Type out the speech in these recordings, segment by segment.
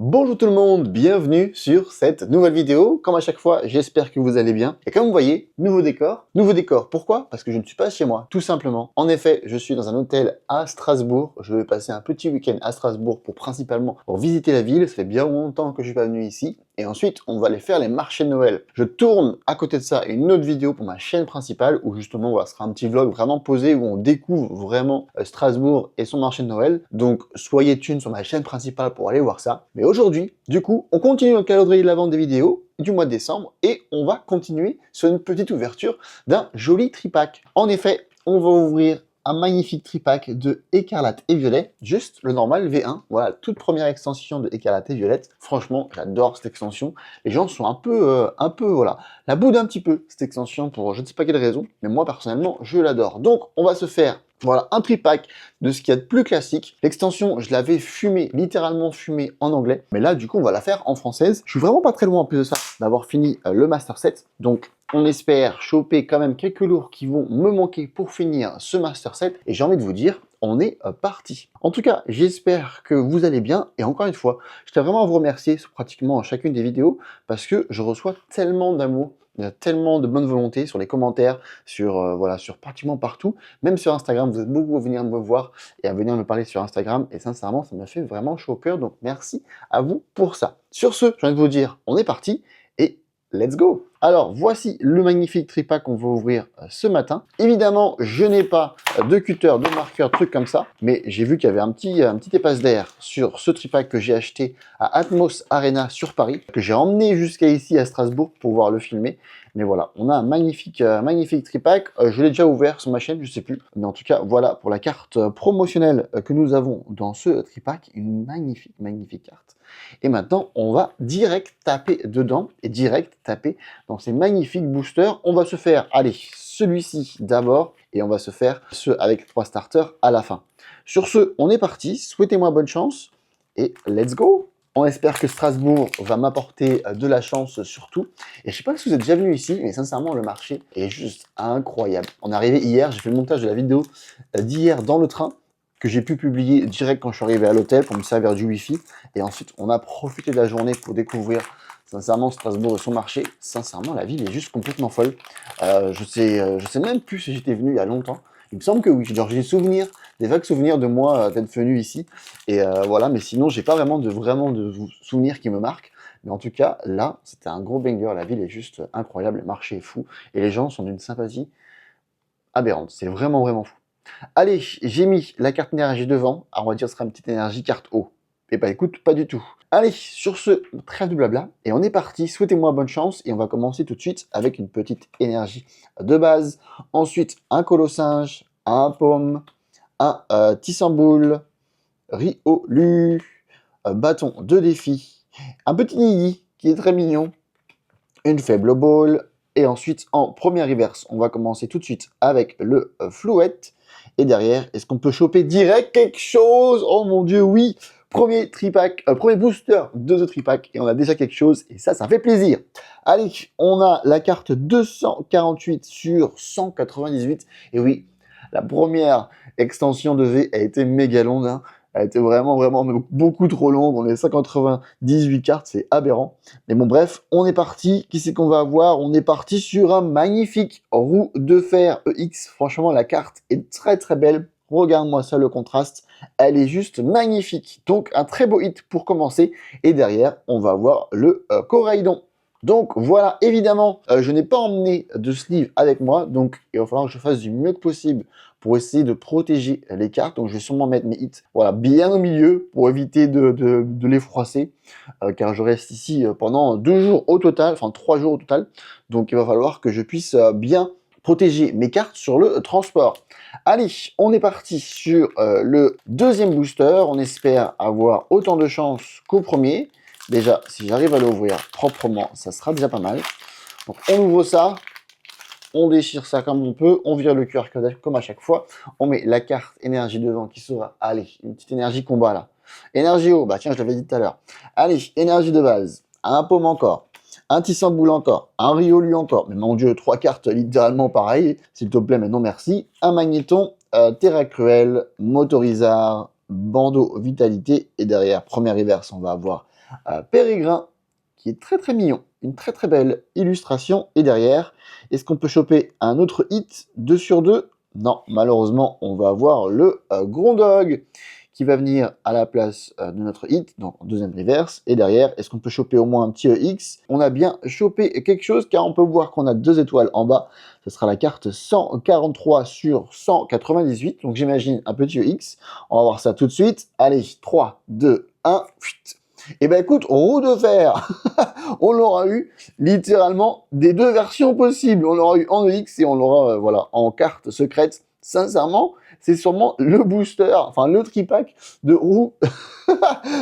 Bonjour tout le monde, bienvenue sur cette nouvelle vidéo. Comme à chaque fois, j'espère que vous allez bien. Et comme vous voyez, nouveau décor. Nouveau décor, pourquoi? Parce que je ne suis pas chez moi, tout simplement. En effet, je suis dans un hôtel à Strasbourg. Je vais passer un petit week-end à Strasbourg principalement pour visiter la ville. Ça fait bien longtemps que je suis pas venu ici. Et ensuite, on va aller faire les marchés de Noël. Je tourne à côté de ça une autre vidéo pour ma chaîne principale où justement, voilà, ce sera un petit vlog vraiment posé où on découvre vraiment Strasbourg et son marché de Noël. Donc, soyez tunés sur ma chaîne principale pour aller voir ça. Mais aujourd'hui, du coup, on continue le calendrier de la vente des vidéos du mois de décembre et on va continuer sur une petite ouverture d'un joli tripack. En effet, on va ouvrir un magnifique tripack de Écarlate et Violet, juste le normal V1, voilà, toute première extension de Écarlate et Violette. Franchement, j'adore cette extension. Les gens sont un peu, voilà, la boude un petit peu, cette extension, pour je ne sais pas quelle raison, mais moi, personnellement, je l'adore. Donc, on va se faire, voilà, un tripack de ce qu'il y a de plus classique. L'extension, je l'avais fumée, littéralement fumée en anglais, mais là, du coup, on va la faire en française. Je suis vraiment pas très loin, en plus de ça, d'avoir fini le Master Set, donc on espère choper quand même quelques lourds qui vont me manquer pour finir ce Master Set. Et j'ai envie de vous dire, on est parti. En tout cas, j'espère que vous allez bien. Et encore une fois, je tiens vraiment à vous remercier sur pratiquement chacune des vidéos parce que je reçois tellement d'amour, tellement de bonne volonté sur les commentaires, sur, voilà, sur pratiquement partout. Même sur Instagram, vous êtes beaucoup à venir me voir et à venir me parler sur Instagram. Et sincèrement, ça m'a fait vraiment chaud au cœur. Donc merci à vous pour ça. Sur ce, j'ai envie de vous dire, on est parti et let's go! Alors, voici le magnifique tripack qu'on va ouvrir ce matin. Évidemment, je n'ai pas de cutter, de marqueur, truc comme ça, mais j'ai vu qu'il y avait un petit espace d'air sur ce tripack que j'ai acheté à Atmos Arena sur Paris, que j'ai emmené jusqu'à ici à Strasbourg pour pouvoir le filmer. Mais voilà, on a un magnifique tripack. Je l'ai déjà ouvert sur ma chaîne, je sais plus. Mais en tout cas, voilà pour la carte promotionnelle que nous avons dans ce tripack. Une magnifique carte. Et maintenant, on va direct taper dedans et direct taper dans ces magnifiques boosters. On va se faire, allez, celui-ci d'abord et on va se faire ceux avec 3 starters à la fin. Sur ce, on est parti. Souhaitez-moi bonne chance et let's go! On espère que Strasbourg va m'apporter de la chance surtout. Et je sais pas si vous êtes déjà venu ici, mais sincèrement, le marché est juste incroyable. On est arrivé hier, j'ai fait le montage de la vidéo d'hier dans le train, que j'ai pu publier direct quand je suis arrivé à l'hôtel pour me servir du Wi-Fi. Et ensuite, on a profité de la journée pour découvrir sincèrement Strasbourg et son marché. Sincèrement, la ville est juste complètement folle. Je sais même plus si j'étais venu il y a longtemps. Il me semble que oui. Genre, j'ai des souvenirs, des vagues souvenirs de moi d'être venu ici. Et voilà, mais sinon, j'ai pas vraiment de souvenirs qui me marquent. Mais en tout cas, là, c'était un gros banger. La ville est juste incroyable, le marché est fou. Et les gens sont d'une sympathie aberrante. C'est vraiment fou. Allez, j'ai mis la carte énergie devant. Alors on va dire que ce sera une petite énergie carte eau. Et bah écoute, pas du tout. Allez, sur ce, trêve de blabla. Et on est parti. Souhaitez-moi bonne chance. Et on va commencer tout de suite avec une petite énergie de base. Ensuite, un colossinge, un paume, un tissamboule, riolu, bâton de défi, un petit nini qui est très mignon, une faible ball. Et ensuite, en première reverse, on va commencer tout de suite avec le flouette. Et derrière, est-ce qu'on peut choper direct quelque chose? Oh mon dieu, oui! Premier tripack, premier booster de The Tripack. Et on a déjà quelque chose. Et ça fait plaisir. Allez, on a la carte 248 sur 198. Et oui, la première extension de V a été méga longue. Hein. Elle était vraiment beaucoup trop longue. On est 198 cartes, c'est aberrant. Mais bon, bref, on est parti. Qui c'est qu'on va avoir? On est parti sur un magnifique roue de fer EX. Franchement, la carte est très belle. Regarde-moi ça, le contraste. Elle est juste magnifique. Donc, un très beau hit pour commencer. Et derrière, on va avoir le Coraidon. Donc voilà, évidemment, je n'ai pas emmené de sleeve avec moi, donc il va falloir que je fasse du mieux que possible pour essayer de protéger les cartes. Donc je vais sûrement mettre mes hits, voilà, bien au milieu pour éviter de les froisser, car je reste ici pendant 2 jours au total, enfin 3 jours au total. Donc il va falloir que je puisse bien protéger mes cartes sur le transport. Allez, on est parti sur le deuxième booster. On espère avoir autant de chance qu'au premier. Déjà, si j'arrive à l'ouvrir proprement, ça sera déjà pas mal. Donc, on ouvre ça, on déchire ça comme on peut, on vire le QR code comme à chaque fois. On met la carte énergie devant qui sera, allez, une petite énergie combat là. Énergie haut, bah tiens, je l'avais dit tout à l'heure. Allez, énergie de base, un paume encore, un tissamboule encore, un riolu encore. Mais mon dieu, 3 cartes littéralement pareilles, s'il te plaît, mais non merci. Un magnéton, terra cruel, motorizard, bandeau vitalité. Et derrière, première reverse, on va avoir Pérégrin, qui est très très mignon. Une très très belle illustration. Et derrière, est-ce qu'on peut choper un autre hit 2 sur 2? Non, malheureusement, on va avoir le Grondog qui va venir à la place de notre hit, donc en deuxième reverse. Et derrière, est-ce qu'on peut choper au moins un petit EX? On a bien chopé quelque chose, car on peut voir qu'on a 2 étoiles en bas. Ce sera la carte 143 sur 198, donc j'imagine un petit EX. On va voir ça tout de suite. Allez, 3, 2, 1, fuite. Et ben écoute, roue de fer, on l'aura eu littéralement des 2 versions possibles. On l'aura eu en EX et on l'aura voilà, en carte secrète. Sincèrement, c'est sûrement le booster, enfin le tripack de roues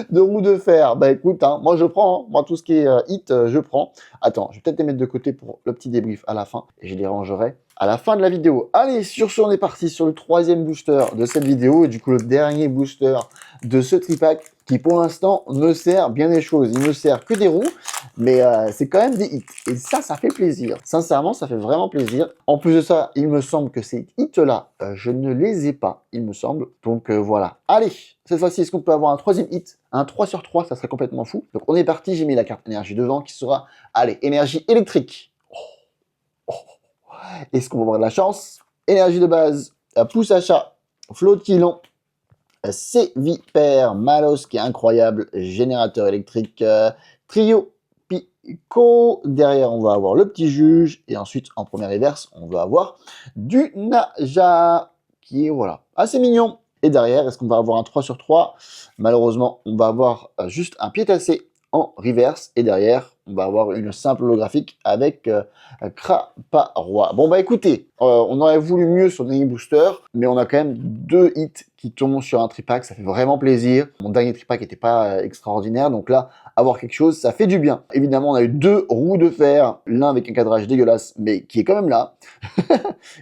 de fer. Bah écoute, hein, moi je prends, hein. Moi tout ce qui est hit, je prends. Attends, je vais peut-être les mettre de côté pour le petit débrief à la fin et je les rangerai à la fin de la vidéo. Allez, sur ce, on est parti sur le 3e booster de cette vidéo et du coup le dernier booster de ce tripack qui pour l'instant me sert bien des choses. Il me sert que des roues, mais c'est quand même des hits. Et ça fait plaisir. Sincèrement, ça fait vraiment plaisir. En plus de ça, il me semble que ces hits-là, je ne les ai pas, il me semble. Donc voilà. Allez, cette fois-ci, est-ce qu'on peut avoir un 3e hit? Un 3 sur 3, ça serait complètement fou. Donc on est parti, j'ai mis la carte énergie devant qui sera, allez, énergie électrique. Est-ce qu'on va avoir de la chance? Énergie de base, pouce à chat, flottillon, c'est Vipère, Malos qui est incroyable, générateur électrique, trio, Pico. Derrière, on va avoir le petit juge. Et ensuite, en première reverse, on va avoir du Naja qui est voilà, assez mignon. Et derrière, est-ce qu'on va avoir un 3 sur 3? Malheureusement, on va avoir juste un pied tassé en reverse. Et derrière, on va avoir une simple holographique avec Craparois. Bon bah écoutez, on aurait voulu mieux sur le dernier booster, mais on a quand même 2 hits qui tombent sur un tripack, ça fait vraiment plaisir. Mon dernier tripack n'était pas extraordinaire, donc là, avoir quelque chose, ça fait du bien. Évidemment, on a eu 2 roues de fer, l'un avec un cadrage dégueulasse, mais qui est quand même là.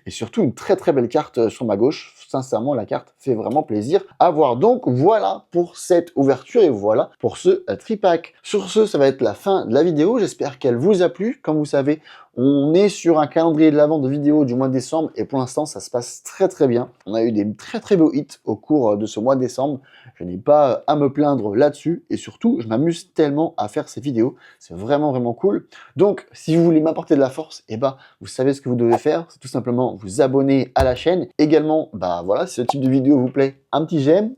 Et surtout, une très très belle carte sur ma gauche. Sincèrement, la carte fait vraiment plaisir à voir. Donc voilà pour cette ouverture et voilà pour ce tripack. Sur ce, ça va être la fin de la vidéo. J'espère qu'elle vous a plu. Comme vous savez, on est sur un calendrier de l'avant de vidéos du mois de décembre et pour l'instant, ça se passe très très bien. On a eu des très très beaux hits au cours de ce mois de décembre. Je n'ai pas à me plaindre là-dessus et surtout, je m'amuse tellement à faire ces vidéos. C'est vraiment vraiment cool. Donc, si vous voulez m'apporter de la force, eh ben, vous savez ce que vous devez faire. C'est tout simplement vous abonner à la chaîne. Également, bah voilà, si ce type de vidéo vous plaît, un petit j'aime,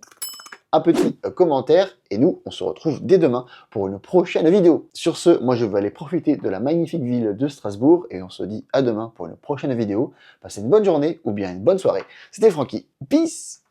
un petit commentaire et nous, on se retrouve dès demain pour une prochaine vidéo. Sur ce, moi je vais aller profiter de la magnifique ville de Strasbourg et on se dit à demain pour une prochaine vidéo. Passez une bonne journée ou bien une bonne soirée. C'était Francky. Peace!